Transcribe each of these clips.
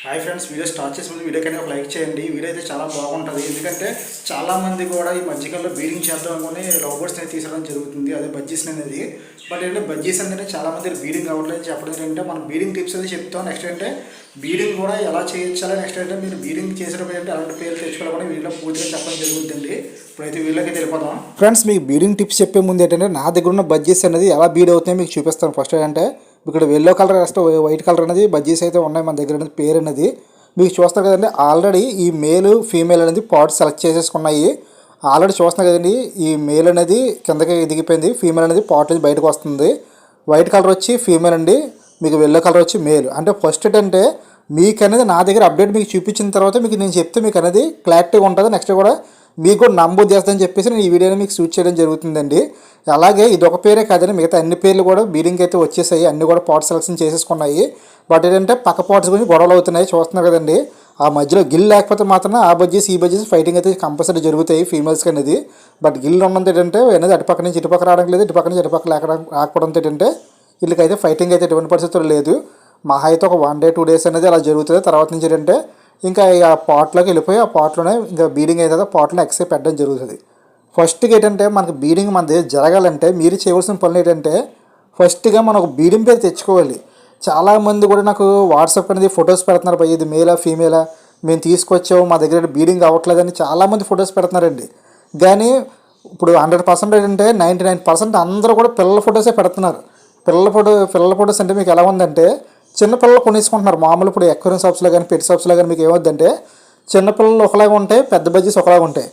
Hi friends, video start చేసే ముందు video కానీ ఒక లైక్ చేయండి. వీడియో అయితే చాలా బాగుంటుంది. ఎందుకంటే చాలామంది కూడా ఈ మధ్యకాలంలో బీడింగ్ చేద్దాం అనుకుని లవ్ బర్డ్స్ అనేది తీసుకోవడం జరుగుతుంది, అదే బజ్జీస్ అనేది. బట్ ఏంటంటే బజ్జీస్ అనేది చాలామంది బీడింగ్ అవ్వట్లేదు చెప్పడం ఏంటంటే మనం బీడింగ్ టిప్స్ అనేది చెప్తాం. నెక్స్ట్ అంటే బీడింగ్ కూడా ఎలా చేయించాలి, నెక్స్ట్ అంటే మీరు బీడింగ్ చేసేటప్పుడు అంటే అలాంటి పేర్లు తెచ్చుకోవాలని వీడియో పూర్తిగా చెప్పడం జరుగుతుంది. ఇప్పుడైతే వీళ్ళకి తెలిపోదాం. ఫ్రెండ్స్, మీకు బీడింగ్ టిప్స్ చెప్పే ముందు ఏంటంటే నా దగ్గర ఉన్న బజ్జీస్ అనేది ఎలా బీడ్ అవుతున్నాయో మీకు చూపిస్తాను. ఫస్ట్ అంటే ఇక్కడ yellow colour rest white colour అనేది బజ్జీస్ అయితే ఉన్నాయి మన దగ్గర అనేది. పేరు అనేది మీకు చూస్తారు కదండి. ఆల్రెడీ ఈ మేల్ ఫీమేల్ అనేది పాట్ సెలెక్ట్ చేసేసుకున్నాయి. ఆల్రెడీ చూస్తున్నారు కదండి, ఈ మేల్ అనేది కిందకి దిగిపోయింది, ఫీమేల్ అనేది పాట్ నుంచి బయటకు వస్తుంది. వైట్ కలర్ వచ్చి ఫీమేల్ అండి, మీకు ఎల్లో కలర్ వచ్చి మేల్. అంటే ఫస్ట్ ఏంటంటే మీకు అనేది నా దగ్గర అప్డేట్ మీకు చూపించిన తర్వాత మీకు నేను చెప్తే మీకు అనేది క్లారిటీగా ఉంటుంది. నెక్స్ట్ కూడా మీకు కూడా నమోదు చేస్తానని చెప్పేసి నేను ఈ వీడియోని మీకు సూట్ చేయడం జరుగుతుందండి. అలాగే ఇది ఒక పేరే కాదని మిగతా అన్ని పేర్లు కూడా బీడింగ్ అయితే వచ్చేసాయి, అన్ని కూడా పాట్ సెలెక్షన్ చేసేసుకున్నాయి. బట్ ఏంటంటే పక్క పాట్స్ గురించి గొడవలు అవుతున్నాయి, చూస్తున్నారు కదండి. ఆ మధ్యలో గిల్ లేకపోతే మాత్రం ఆ బజ్జీస్ ఈ బజ్జీస్ ఫైటింగ్ అయితే కంపల్సరీ జరుగుతాయి ఫీమేల్స్కి అనేది. బట్ గిల్ ఉన్నది ఏంటంటే అనేది అటుపక్క నుంచి ఇటుపక్క రావడం లేదు, ఇటుపక్క నుంచి ఇటుపక్క రాకపోవడంతో ఏంటంటే వీళ్ళకైతే ఫైటింగ్ అయితే ఎటువంటి పరిస్థితులు లేదు. మహా అయితే ఒక 1 day 2 days అనేది అలా జరుగుతుంది. తర్వాత నుంచి ఏంటంటే ఇంకా ఆ పాట్లోకి వెళ్ళిపోయి ఆ పాట్లోనే ఇంకా బీడింగ్ అయితే పాట్లో ఎక్సే పెట్టడం జరుగుతుంది. ఫస్ట్గా ఏంటంటే మనకు బీడింగ్ మన దగ్గర జరగాలంటే మీరు చేయవలసిన పనులు ఏంటంటే ఫస్ట్గా మనం ఒక బీడింగ్ పేరు తెచ్చుకోవాలి. చాలామంది కూడా నాకు వాట్సాప్ అనేది ఫొటోస్ పెడుతున్నారు, పై ఇది మేలా ఫీమేలా మేము తీసుకొచ్చాము మా దగ్గర బీడింగ్ అవ్వట్లేదని చాలామంది ఫొటోస్ పెడుతున్నారండి. కానీ ఇప్పుడు 100% ఏంటంటే 99% అందరూ కూడా పిల్లల ఫొటోసే పెడుతున్నారు. పిల్లల ఫొటోస్ అంటే మీకు ఎలా ఉందంటే చిన్నపిల్లలు కొనేసుకుంటున్నారు. మామూలు ఇప్పుడు ఎక్వేరియం షాప్స్లో కానీ పెట్ షాప్స్లో కానీ మీకు ఏమవుద్దంటే చిన్నపిల్లలు ఒకలాగా ఉంటాయి, పెద్ద బజ్జీస్ ఒకలాగా ఉంటాయి.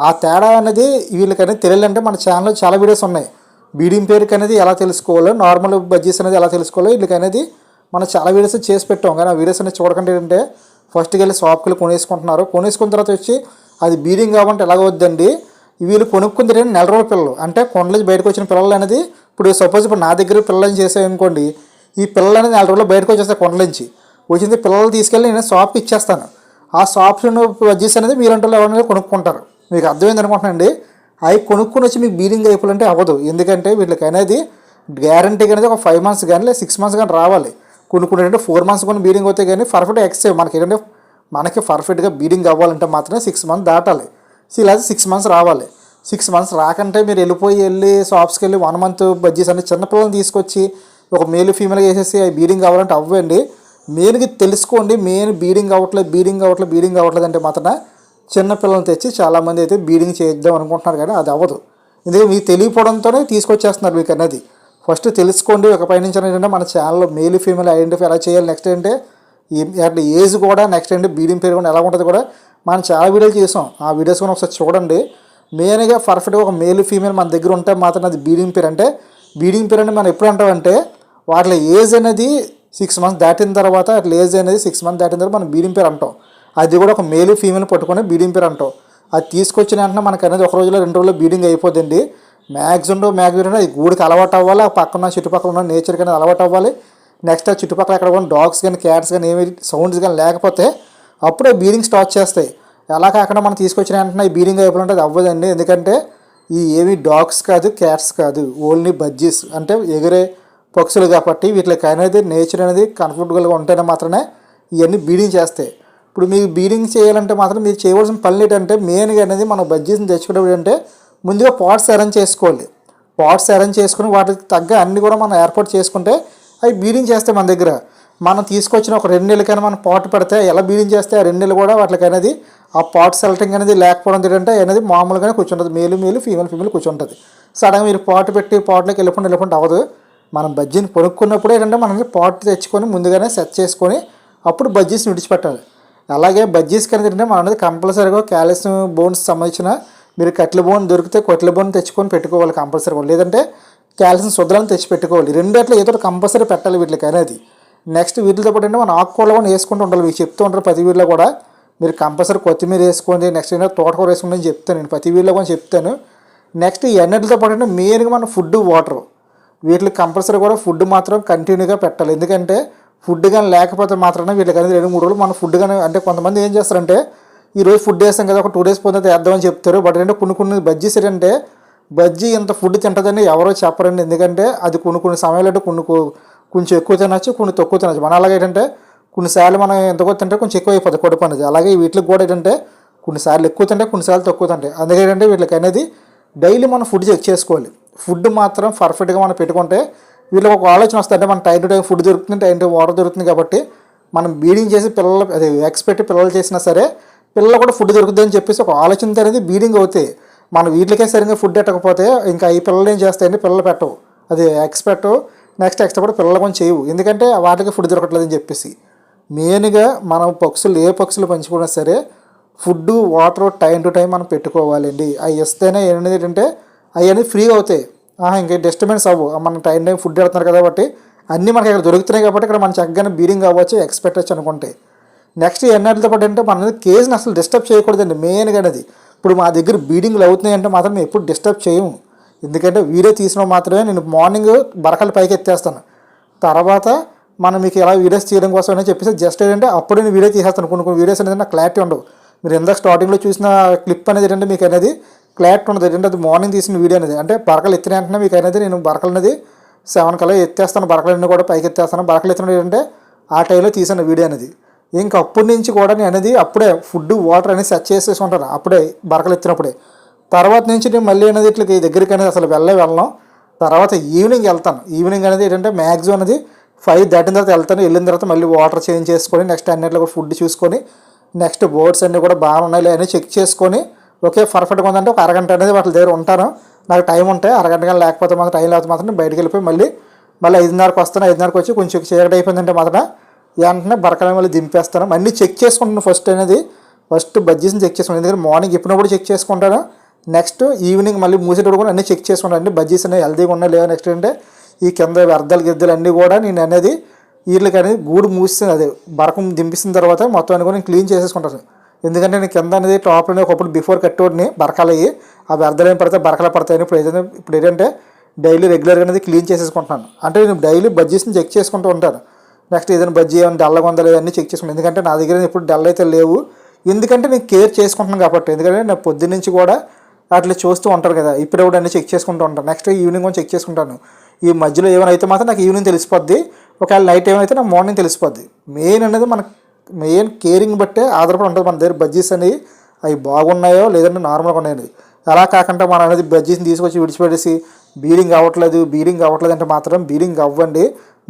ఆ తేడా అనేది వీళ్ళకనేది తెలియాలంటే మన ఛానల్లో చాలా వీడియోస్ ఉన్నాయి. బీడింగ్ పేరుకి అనేది ఎలా తెలుసుకోవాలో, నార్మల్ బజ్జీస్ అనేది ఎలా తెలుసుకోవాలో వీళ్ళకి అనేది మనం చాలా వీడియోస్ చేసి పెట్టాం. కానీ ఆ వీడియోస్ అనేది చూడకండి ఏంటంటే ఫస్ట్కి వెళ్ళి షాప్కి వెళ్ళి కొనేసుకున్న తర్వాత వచ్చి అది బీడింగ్ కావాలంటే ఎలాగవద్దండి. వీళ్ళు కొనుక్కుంది నెల రోజుల పిల్లలు అంటే కొండలకి బయటకు వచ్చిన పిల్లలు అనేది ఇప్పుడు సపోజ్ ఇప్పుడు నా దగ్గర పిల్లలని చేసాయనుకోండి, ఈ పిల్లలు అనేది 4 రోజుల్లో బయటకు వచ్చేస్తాయి. కొండల నుంచి వచ్చింది పిల్లలు తీసుకెళ్ళి నేను షాప్కి ఇచ్చేస్తాను. ఆ షాప్లో బజ్జీస్ అనేది మీరంటే ఎవరైనా కొనుక్కుంటారు. మీకు అర్థమైంది అనుకుంటున్నాండి. అవి కొనుక్కొని వచ్చి మీకు బీడింగ్ అయిపోవాలంటే అవ్వదు. ఎందుకంటే వీళ్ళకి అనేది గ్యారంటీగా అనేది ఒక 5 months కానీ లేదా 6 months కానీ రావాలి. అంటే 4 months కొన్ని బీడింగ్ అవుతాయి. కానీ పర్ఫెక్ట్ ఎక్సేవ్ మనకి పర్ఫెక్ట్గా బీడింగ్ అవ్వాలంటే మాత్రమే 6 months దాటాలి. ఇలా 6 months రావాలి. 6 months రాకంటే మీరు వెళ్ళి షాప్స్కి వెళ్ళి 1 month బజ్జీస్ అంటే చిన్నపిల్లల్ని తీసుకొచ్చి ఒక మేల్ ఫీమేల్గా వేసేసి అవి బీడింగ్ అవ్వాలంటే అవ్వండి. మెయిన్గా తెలుసుకోండి, మెయిన్ బీడింగ్ అవ్వట్లేదు అంటే మాత్రం చిన్నపిల్లల్ని తెచ్చి చాలామంది అయితే బీడింగ్ చేద్దాం అనుకుంటున్నారు, కానీ అది అవ్వదు. ఎందుకంటే మీకు తెలియకపోవడంతోనే తీసుకొచ్చేస్తున్నారు. మీకు అనేది ఫస్ట్ తెలుసుకోండి. ఒక పైనుంచి ఏంటంటే మన ఛానల్లో మేల్ ఫీమేల్ ఐడెంటిఫై ఎలా చేయాలి, నెక్స్ట్ ఏంటంటే ఏజ్ కూడా, నెక్స్ట్ ఏంటి బీడింగ్ పేరు కూడా ఎలా ఉంటుంది కూడా మనం చాలా వీడియోలు చేసాం. ఆ వీడియోస్ కూడా ఒకసారి చూడండి. మెయిన్గా పర్ఫెక్ట్గా ఒక మేల్ ఫీమేల్ మన దగ్గర ఉంటే మాత్రం అది బీడింగ్ పేరు అంటే మనం ఎప్పుడు అంటామంటే వాటి ఏజ్ అనేది 6 months దాటిన తర్వాత ఏజ్ అనేది 6 months దాటిన తర్వాత మనం బీడింగ్ పేరు అంటాం. అది కూడా ఒక మేల్ ఫీమేల్ పట్టుకొని బీడింగ్ పేరు అంటాం. అది తీసుకొచ్చిన వెంటనే మనకు అనేది 1 రోజులో 2 రోజుల్లో బీడింగ్ అయిపోతుంది. మ్యాక్సిమం అది గూడికి అలవాటు అవ్వాలి, ఆ పక్కన చుట్టుపక్కల ఉన్న నేచర్కి అనేది అలవాటు అవ్వాలి. నెక్స్ట్ ఆ చుట్టుపక్కల ఎక్కడ కూడా డాగ్స్ కానీ క్యాట్స్ కానీ ఏమి సౌండ్స్ కానీ లేకపోతే అప్పుడే బీడింగ్ స్టార్ట్ చేస్తాయి. ఎలా కాకుండా మనం తీసుకొచ్చిన వెంటనే ఈ బీడింగ్ అయిపోవాలంటే అది అవ్వదండి. ఎందుకంటే ఈ ఏమి డాగ్స్ కాదు, క్యాట్స్ కాదు, ఓన్లీ బజ్జీస్ అంటే ఎగిరే పక్షులు కాబట్టి వీటికి అనేది నేచర్ అనేది కంఫర్టబుల్గా ఉంటేనే మాత్రమే ఇవన్నీ బీడింగ్ చేస్తాయి. ఇప్పుడు మీకు బీడింగ్ చేయాలంటే మాత్రం మీరు చేయవలసిన పనులు ఏంటంటే మెయిన్గా అనేది మనం బజ్జీస్ని తెచ్చుకునేప్పుడు అంటే ముందుగా పాట్స్ అరేంజ్ చేసుకోవాలి. పాట్స్ అరేంజ్ చేసుకుని వాటికి తగ్గ అన్నీ కూడా మనం ఏర్పాటు చేసుకుంటే అవి బీడింగ్ చేస్తాయి. మన దగ్గర మనం తీసుకొచ్చిన ఒక 2 నెలలకైనా మనం పాట్ పెడితే ఎలా బీడింగ్ చేస్తే ఆ 2 నెలలు కూడా వాటికి అనేది ఆ పాట్ సెలెక్టింగ్ అనేది లేకపోవడం ఏంటంటే అనేది మామూలుగానే కూర్చుంటుంది. మేలు ఫీమేల్ కూర్చుంటుంది. సడన్గా మీరు పాట్ పెట్టి పాట్లోకి వెళ్ళిపోండి అవ్వదు. మనం బజ్జీని కొనుక్కున్నప్పుడు ఏంటంటే మనం పాట్ తెచ్చుకొని ముందుగానే సెట్ చేసుకొని అప్పుడు బజ్జీస్ని విడిచిపెట్టాలి. అలాగే బజ్జీస్కి అనేది ఏంటంటే మనం అనేది కంపల్సరీగా క్యాల్షియం బోన్స్ సంబంధించిన మీరు కట్ల బోన్ దొరికితే కట్ల బోన్ తెచ్చుకొని పెట్టుకోవాలి కంపల్సరీగా. లేదంటే క్యాల్షియం శుద్ధలను తెచ్చి పెట్టుకోవాలి. రెండేట్లో ఏదో కంపల్సరీ పెట్టాలి వీటికి అనేది. నెక్స్ట్ వీటితో పాటు అంటే మనం ఆకుకూరలు కూడా వేసుకుంటూ ఉండాలి. మీకు చెప్తూ ఉంటారు ప్రతి వీడియోలో కూడా మీరు కంపల్సరీ కొత్తిమీర వేసుకోండి, నెక్స్ట్ ఏంటంటే తోటకూర వేసుకోండి అని చెప్తాను నేను ప్రతి వీడియోలో కూడా చెప్తాను. నెక్స్ట్ ఈ అన్నిటితో పాటు అంటే మెయిన్గా మన ఫుడ్, వాటర్ వీటికి కంపల్సరీ కూడా ఫుడ్ మాత్రం కంటిన్యూగా పెట్టాలి. ఎందుకంటే ఫుడ్ కానీ లేకపోతే మాత్రమే వీళ్ళకి అనేది 2-3 రోజులు మన ఫుడ్ కానీ అంటే కొంతమంది ఏం చేస్తారంటే ఈరోజు ఫుడ్ వేస్తాం కదా ఒక 2 days పోతే వేద్దామని చెప్తారు. బట్ ఏంటంటే కొన్ని బజ్జీస్ ఏంటంటే బజ్జీ ఇంత ఫుడ్ తింటుందని ఎవరో చెప్పరండి. ఎందుకంటే అది కొన్ని సమయాలు అంటే కొంచెం ఎక్కువ తినచ్చు, కొన్ని తక్కువ తినచ్చు. మన అలాగే ఏంటంటే కొన్నిసార్లు మనం ఎంత తింటే కొంచెం ఎక్కువ అయిపోతుంది కడుపు అనేది. అలాగే వీటికి కూడా ఏంటంటే కొన్నిసార్లు ఎక్కువ తింటే కొన్నిసార్లు తక్కువ తింటాయి. అందుకే ఏంటంటే వీటికి అనేది డైలీ మనం ఫుడ్ చెక్ చేసుకోవాలి. ఫుడ్ మాత్రం పర్ఫెక్ట్గా మనం పెట్టుకుంటే వీళ్ళకి ఒక ఆలోచన వస్తుంది, అంటే మన టైం టు టైం ఫుడ్ దొరుకుతుంది, టైం టు వాటర్ దొరుకుతుంది. కాబట్టి మనం బీడింగ్ చేసి పిల్లలు అది ఎగ్స్ పెట్టి పిల్లలు చేసినా సరే పిల్లలు కూడా ఫుడ్ దొరుకుతుంది అని చెప్పేసి ఒక ఆలోచన అనేది బీడింగ్ అవుతాయి. మనం వీటికే సరిగ్గా ఫుడ్ పెట్టకపోతే ఇంకా ఈ పిల్లలు ఏం చేస్తాయండి, పిల్లలు పెట్టవు, అది ఎగ్స్ పెట్టవు, నెక్స్ట్ ఎక్స్ట్రా కూడా పిల్లలు కొంచెం చేయవు, ఎందుకంటే వాటికి ఫుడ్ దొరకట్లేదని చెప్పేసి. మెయిన్గా మనం పక్షులు ఏ పక్షులు పెంచుకున్నా సరే food water time to time మనం పెట్టుకోవాలండి. అవి ఇస్తేనే ఏంటంటే అవి అనేది ఫ్రీగా అవుతాయి, ఇంకా డిస్టర్బెన్స్ అవ్వు. మనం టైం టైం ఫుడ్ పెడుతున్నారు కాబట్టి అన్నీ మనకి ఇక్కడ దొరుకుతున్నాయి కాబట్టి ఇక్కడ మనం చక్కగానే బీడింగ్ అవ్వచ్చు, ఎక్స్పెక్ట్ అనుకుంటే. నెక్స్ట్ ఎన్నటితో పాటు అంటే మన కేజ్ని అసలు డిస్టర్బ్ చేయకూడదండి మెయిన్గా అనేది. ఇప్పుడు మా దగ్గర బీడింగ్లు అవుతున్నాయి అంటే మాత్రం మేము ఎప్పుడు డిస్టర్బ్ చేయము, ఎందుకంటే వీడియో తీసిన మాత్రమే నేను మార్నింగ్ బరకలు పైకి ఎత్తేస్తాను. తర్వాత మనం మీకు ఎలా వీడియోస్ తీయడం కోసం అని చెప్పేసి జస్ట్ ఏంటంటే అప్పుడు నేను వీడియో తీసేస్తాను. కొన్ని వీడియోస్ అనేది నాకు క్లారిటీ ఉండవు. మీరు ఇందాక స్టార్టింగ్లో చూసిన క్లిప్ అనేది ఏంటంటే మీకు అనేది క్లారిటీ ఉండదు, ఏంటంటే అది మార్నింగ్ తీసిన వీడియో అనేది. అంటే బరకలు ఎత్తిన వెంటనే మీకు అనేది నేను బరకలు అనేది 7 కల్లా ఎత్తేస్తాను, బరకలన్నీ కూడా పైకి ఎత్తేస్తాను. బరకలు ఎత్తిన ఏంటంటే ఆ టైంలో తీసిన వీడియో అనేది. ఇంకా అప్పటి నుంచి కూడా నేను అనేది అప్పుడే ఫుడ్ వాటర్ అనేది సెట్ చేసేసి ఉంటాను, అప్పుడే బరకలు ఎత్తినప్పుడే. తర్వాత నుంచి నేను మళ్ళీ అనేది ఇట్లా దగ్గరికి అనేది అసలు వెళ్ళను. తర్వాత ఈవినింగ్ వెళ్తాను. ఈవినింగ్ అనేది ఏంటంటే మ్యాక్సిమం అనేది 5 దాటిన తర్వాత వెళ్తాను. వెళ్ళిన తర్వాత మళ్ళీ వాటర్ చేంజ్ చేసుకొని నెక్స్ట్ అన్నిట్లో కూడా ఫుడ్ చూసుకొని నెక్స్ట్ బోర్డ్స్ అన్నీ కూడా బాగున్నాయి అని చెక్ చేసుకొని ఓకే పర్ఫెక్ట్గా ఉందంటే ఒక అరగంట అనేది వాటి దగ్గర ఉంటాను. నాకు టైం ఉంటే అరగంట కానీ లేకపోతే మాత్రం టైం లేకపోతే మాత్రం బయటికి వెళ్ళిపోయి మళ్ళీ 5:30కి వస్తాను. 5:30కి వచ్చి కొంచెం చీకటి అయిపోయిందంటే మాత్రం వెంటనే బరకలు మళ్ళీ దింపేస్తాను. అన్నీ చెక్ చేసుకుంటాను. ఫస్ట్ బడ్జెట్ని చెక్ చేసుకుంటాను, ఎందుకంటే మార్నింగ్ ఎప్పుడప్పుడు చెక్ చేసుకుంటాను. నెక్స్ట్ ఈవినింగ్ మళ్ళీ మూసేటప్పుడు కూడా అన్నీ చెక్ చేసుకుంటాను, అన్ని బడ్జెట్స్ అనేవి హెల్తీగా ఉన్నాయి లేదా. నెక్స్ట్ అంటే ఈ కింద వ్యర్థాలు గిద్దలు అన్నీ కూడా నేను అనేది వీళ్ళకి అనేది గూడు మూసి అదే బరకం దింపిస్తున్న తర్వాత మొత్తం అన్ని కూడా నేను క్లీన్ చేసేసుకుంటాను. ఎందుకంటే నేను కింద అనేది టాప్ అనేది ఒకప్పుడు బిఫోర్ కట్టోడిని బరకాలు అయ్యి ఆ వ్యర్థాలు ఏం పడితే బరకలు పడతాయని ఇప్పుడు ఏంటంటే డైలీ రెగ్యులర్గా అనేది క్లీన్ చేసేసుకుంటున్నాను. అంటే నేను డైలీ బడ్జెట్స్ని చెక్ చేసుకుంటూ ఉంటాను. నెక్స్ట్ ఏదైనా బజ్జీ ఏమైనా డల్గా ఉందా లేదని చెక్ చేసుకుంటాను, ఎందుకంటే నా దగ్గర ఎప్పుడు డల్ అయితే లేవు, ఎందుకంటే నేను కేర్ చేసుకుంటున్నాను కాబట్టి. ఎందుకంటే నేను పొద్దున్న నుంచి కూడా అట్లా చూస్తూ ఉంటారు కదా, ఇప్పుడు అన్నీ చెక్ చేసుకుంటూ ఉంటాను. నెక్స్ట్ ఈవినింగ్ కూడా చెక్ చేసుకుంటాను. ఈ మధ్యలో ఏమైనా అయితే మాత్రం నాకు ఈవినింగ్ తెలిసిపోద్ది, ఒకవేళ నైట్ ఏమైతే నాకు మార్నింగ్ తెలిసిపోద్ది. మెయిన్ అనేది మన మెయిన్ కేరింగ్ బట్టే ఆధారపడి ఉంటుంది మన దగ్గర బజ్జీస్ అనేవి అవి బాగున్నాయో లేదంటే నార్మల్గా ఉన్నాయని. అలా కాకుండా మనం అనేది బజ్జీస్ని తీసుకొచ్చి విడిచిపెట్టేసి బీడింగ్ అవ్వట్లేదు అంటే మాత్రం బీడింగ్ అవ్వండి.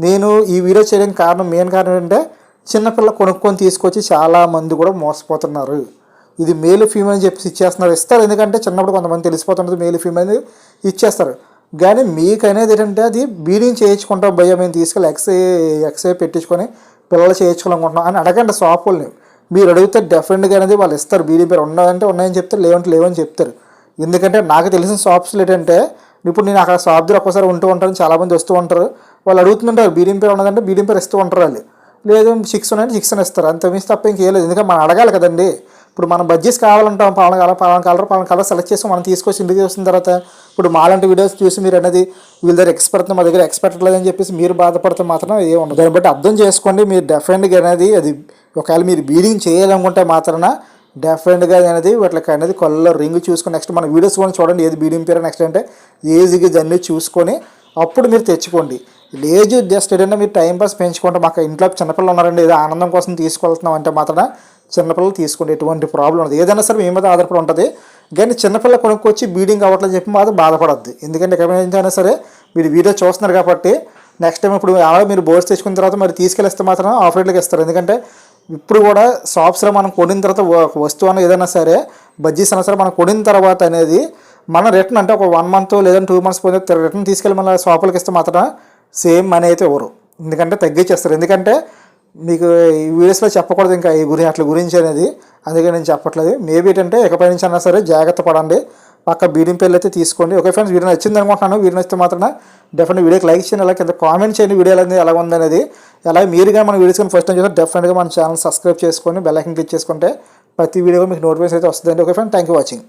నేను ఈ వీడియో చేయడానికి మెయిన్ కారణం ఏంటంటే చిన్నపిల్ల కొనుక్కొని తీసుకొచ్చి చాలామంది కూడా మోసపోతున్నారు. ఇది మేల్ ఫీమేల్ అని చెప్పేసి ఇస్తారు, ఎందుకంటే చిన్నప్పుడు కొంతమంది తెలిసిపోతుంటుంది మేల్ ఫీమేల్ ఇచ్చేస్తారు. కానీ మీకు అనేది ఏంటంటే అది బీడింగ్ చేయించుకుంటాం భయ్య, మేము తీసుకెళ్ళి ఎక్సే పెట్టించుకొని పిల్లలు చేయించుకోవాలనుకుంటున్నాం అని అడగండి షాపుల్ని. మీరు అడిగితే డెఫినెట్గా అనేది వాళ్ళు ఇస్తారు. బీడింగ్ పేరు ఉన్నాయంటే ఉన్నాయని చెప్తారు, లేవని చెప్తారు. ఎందుకంటే నాకు తెలిసిన షాప్స్లో ఏంటంటే ఇప్పుడు నేను అక్కడ షాప్ దగ్గర ఒక్కసారి ఉంటాను, చాలామంది వస్తూ ఉంటారు, వాళ్ళు అడుగుతుంటారు బీడింగ్ పేరు ఉన్నదంటే బీడింగ్ పేరు ఇస్తూ ఉంటారు. వాళ్ళు లేదు 6 ఉన్నాయంటే 6 అని ఇస్తారు, అంత మించి తప్ప ఇంకేం లేదు. ఎందుకంటే మనం అడగాలి కదండి. ఇప్పుడు మనం బడ్జెట్స్ కావాలంటాం, పలానా కలర్ సెలెక్ట్ చేసి మనం తీసుకొచ్చి ఇంటికి వచ్చిన తర్వాత ఇప్పుడు మాలాంటి వీడియోస్ చూసి మీరు అనేది వీళ్ళ దగ్గర ఎక్స్పర్ట్ మా దగ్గర ఎక్స్పర్ట్ లేదని చెప్పేసి మీరు బాధపడితే మాత్రం ఏమి ఉండదు. దాన్ని బట్టి అర్థం చేసుకోండి. మీరు డెఫినెట్గా అనేది అది ఒకవేళ మీరు బీడింగ్ చేయాలనుకుంటే మాత్రాన డెఫినెట్గా అనేది వీటికి అనేది కళ్ళలో రింగ్ చూసుకొని నెక్స్ట్ మన వీడియోస్ కూడా చూడండి, ఏది బీడింగ్ పేరు నెక్స్ట్ అంటే ఏజ్కి దాన్ని చూసుకొని అప్పుడు మీరు తెచ్చుకోండి. లేదు జస్ట్ ఏంటంటే మీరు టైంపాస్ పెంచుకుంటే మాకు ఇంట్లో చిన్నపిల్లలు ఉన్నారండి ఏదో ఆనందం కోసం తీసుకెళ్తున్నాం అంటే మాత్రం చిన్నపిల్లలు తీసుకోండి, ఎటువంటి ప్రాబ్లం ఉండదు. ఏదైనా సరే మీ మీద ఆధారపడి ఉంటుంది. కానీ చిన్నపిల్ల కొనుక్కొచ్చి బీడింగ్ అవ్వట్లేదు చెప్పి మాత్రం బాధపడద్దు. ఎందుకంటే ఎక్కడైనా సరే మీరు వీడియో చూస్తున్నారు కాబట్టి నెక్స్ట్ టైం ఇప్పుడు మీరు బోర్డ్స్ తెచ్చుకున్న తర్వాత మరి తీసుకెళ్ళిస్తే మాత్రం ఆఫ్ రేట్లకి ఇస్తారు. ఎందుకంటే ఇప్పుడు కూడా షాప్స్లో మనం కొనిన తర్వాత వస్తువు అన్న ఏదైనా సరే బడ్జెట్స్ అయినా సరే మనం కొనిన తర్వాత అనేది మనం రిటర్న్ అంటే ఒక 1 month లేదంటే 2 months పోతే రిటర్న్ తీసుకెళ్ళి మన షాపులకి ఇస్తే మాత్రం సేమ్ మనీ అయితే ఎవరు, ఎందుకంటే తగ్గించేస్తారు. ఎందుకంటే మీకు ఈ వీడియోస్లో చెప్పకూడదు ఇంకా ఈ అట్ల గురించి అనేది, అందుకే నేను చెప్పట్లేదు. మేబీ ఏంటంటే ఎక్కడి నుంచి అయినా సరే జాగ్రత్త పడండి, పక్క బీడింగ్ పేర్లు అయితే తీసుకోండి. ఓకే ఫ్రెండ్స్, వీడియో నచ్చింది అనుకుంటున్నాను. వీడియో నచ్చితే మాత్రం డెఫినెట్గా వీడియోకి లైక్ చేయండి, అలాగే కింద కామెంట్ చేయండి వీడియోలు అనేది ఎలా ఉందనేది. అలాగే మీరుగా మన వీడియోస్ కానీ ఫస్ట్ టైం చేస్తే డెఫినెట్గా మన ఛానల్ సబ్స్క్రైబ్ చేసుకొని బెల్ ఐకాన్ క్లిక్ చేసుకుంటే ప్రతి వీడియో మీకు నోటిఫికేషన్ అయితే వస్తుందండి. Okay friend, thank you watching.